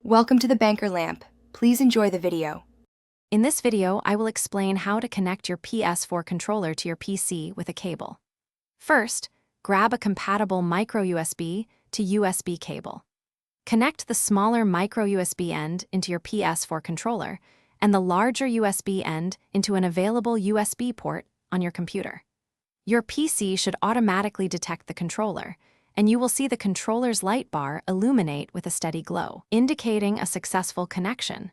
Welcome to the Banker Lamp. Please enjoy the video. In this video, I will explain how to connect your PS4 controller to your PC with a cable. First, grab a compatible micro USB to USB cable. Connect the smaller micro USB end into your PS4 controller and the larger USB end into an available USB port on your computer. Your PC should automatically detect the controller, and you will see the controller's light bar illuminate with a steady glow, indicating a successful connection.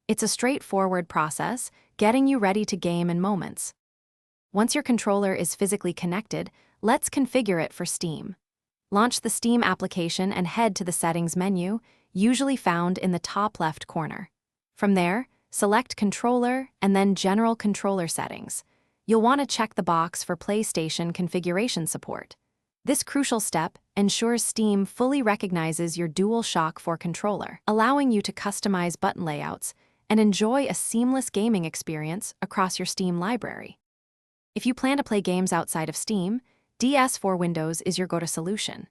It's a straightforward process, getting you ready to game in moments. Once your controller is physically connected, let's configure it for Steam. Launch the Steam application and head to the Settings menu, usually found in the top left corner. From there, select Controller and then General Controller Settings. You'll want to check the box for PlayStation configuration support. This crucial step ensures Steam fully recognizes your DualShock 4 controller, allowing you to customize button layouts and enjoy a seamless gaming experience across your Steam library. If you plan to play games outside of Steam, DS4 Windows is your go-to solution.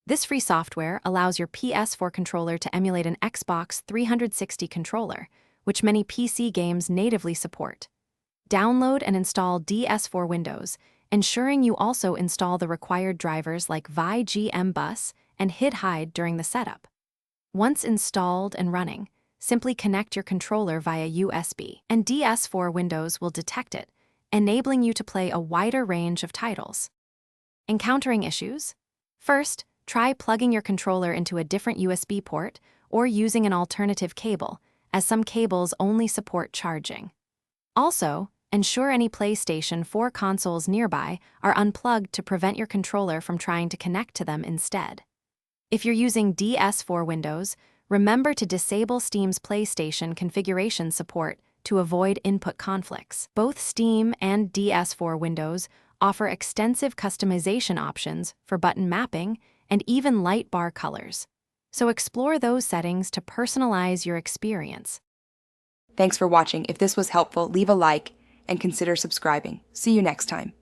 This free software allows your PS4 controller to emulate an Xbox 360 controller, which many PC games natively support. Download and install DS4 Windows, ensuring you also install the required drivers like Vi-GM Bus and HID-Hide during the setup. Once installed and running, simply connect your controller via USB, and DS4 Windows will detect it, enabling you to play a wider range of titles. Encountering issues? First, try plugging your controller into a different USB port or using an alternative cable, as some cables only support charging. Also, ensure any PlayStation 4 consoles nearby are unplugged to prevent your controller from trying to connect to them instead. If you're using DS4 Windows, remember to disable Steam's PlayStation configuration support to avoid input conflicts. Both Steam and DS4 Windows offer extensive customization options for button mapping and even light bar colors. So explore those settings to personalize your experience. Thanks for watching. If this was helpful, leave a like and consider subscribing. See you next time.